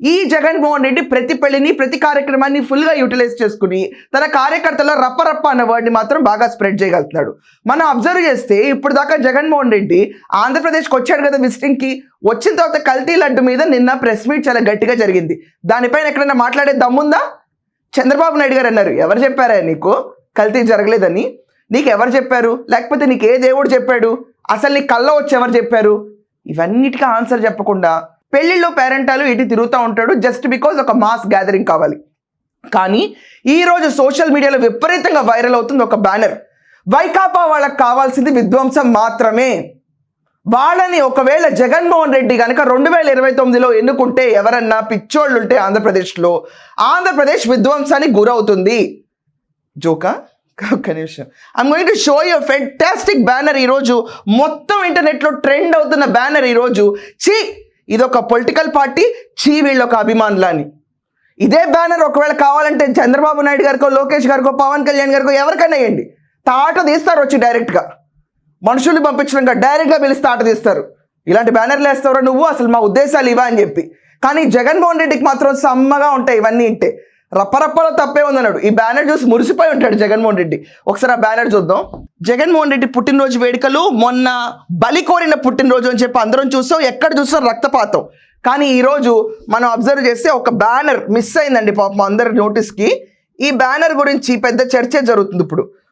ఈ జగన్మోహన్ రెడ్డి ప్రతి పెళ్లిని ప్రతి కార్యక్రమాన్ని ఫుల్గా యూటిలైజ్ చేసుకుని తన కార్యకర్తల రప్ప అన్న వర్డ్ని మాత్రం బాగా స్ప్రెడ్ చేయగలుగుతున్నాడు. మనం అబ్జర్వ్ చేస్తే ఇప్పుడు దాకా జగన్మోహన్ రెడ్డి ఆంధ్రప్రదేశ్కి వచ్చాడు కదా విజిటింగ్కి, వచ్చిన తర్వాత కల్తీ లడ్డు మీద నిన్న ప్రెస్ మీట్ చాలా గట్టిగా జరిగింది. దానిపైన ఎక్కడైనా మాట్లాడే దమ్ముందా? చంద్రబాబు నాయుడు గారు అన్నారు, ఎవరు చెప్పారా నీకు కల్తీ జరగలేదని? నీకు ఎవరు చెప్పారు? లేకపోతే నీకు ఏ దేవుడు చెప్పాడు? అసలు నీ కళ్ళ వచ్చి ఎవరు చెప్పారు? ఇవన్నిటికీ ఆన్సర్ చెప్పకుండా పెళ్లిళ్ళు పేరెంటాలు ఇటు తిరుగుతూ ఉంటాడు జస్ట్ బికాజ్ ఒక మాస్ గ్యాదరింగ్ కావాలి. కానీ ఈరోజు సోషల్ మీడియాలో విపరీతంగా వైరల్ అవుతుంది ఒక బ్యానర్. వైకాపా వాళ్ళకి కావాల్సింది విధ్వంసం మాత్రమే. వాళ్ళని ఒకవేళ జగన్మోహన్ రెడ్డి కనుక 2029లో ఎన్నుకుంటే ఎవరన్నా పిచ్చోళ్ళు ఉంటే ఆంధ్రప్రదేశ్లో ఆంధ్రప్రదేశ్ విధ్వంసానికి గురవుతుంది. జోకా? ఒక్క నిమిషం. I'm going to show you fantastic banner. ఈరోజు మొత్తం ఇంటర్నెట్లో ట్రెండ్ అవుతున్న బ్యానర్. ఈరోజు ఇదొక పొలిటికల్ పార్టీ, వీళ్ళొక అభిమానులని. ఇదే బ్యానర్ ఒకవేళ కావాలంటే చంద్రబాబు నాయుడు గారికో, లోకేష్ గారికో, పవన్ కళ్యాణ్ గారికో ఎవరికైనా వేయండి, తాట తీస్తారు వచ్చి డైరెక్ట్గా. మనుషుల్ని పంపించడం డైరెక్ట్గా పిలిస్తే తాట తీస్తారు. ఇలాంటి బ్యానర్లు వేస్తావరా నువ్వు, అసలు మా ఉద్దేశాలు ఇవా అని చెప్పి. కానీ జగన్మోహన్ రెడ్డికి మాత్రం సమ్మగా ఉంటాయి ఇవన్నీ ఇంటే. రప్పరప్పలో తప్పే ఉందన్నాడు. ఈ బ్యానర్ చూసి మురిసిపోయి ఉంటాడు జగన్మోహన్ రెడ్డి. ఒకసారి ఆ బ్యానర్ చూద్దాం. జగన్మోహన్ రెడ్డి పుట్టినరోజు వేడుకలు, మొన్న బలి కోరిన పుట్టినరోజు అని చెప్పి అందరం చూస్తాం, ఎక్కడ చూస్తాం రక్తపాతం. కానీ ఈరోజు మనం అబ్జర్వ్ చేస్తే ఒక బ్యానర్ మిస్ అయిందండి పాపం అందరి నోటీస్కి. ఈ బ్యానర్ గురించి పెద్ద చర్చ జరుగుతుంది ఇప్పుడు.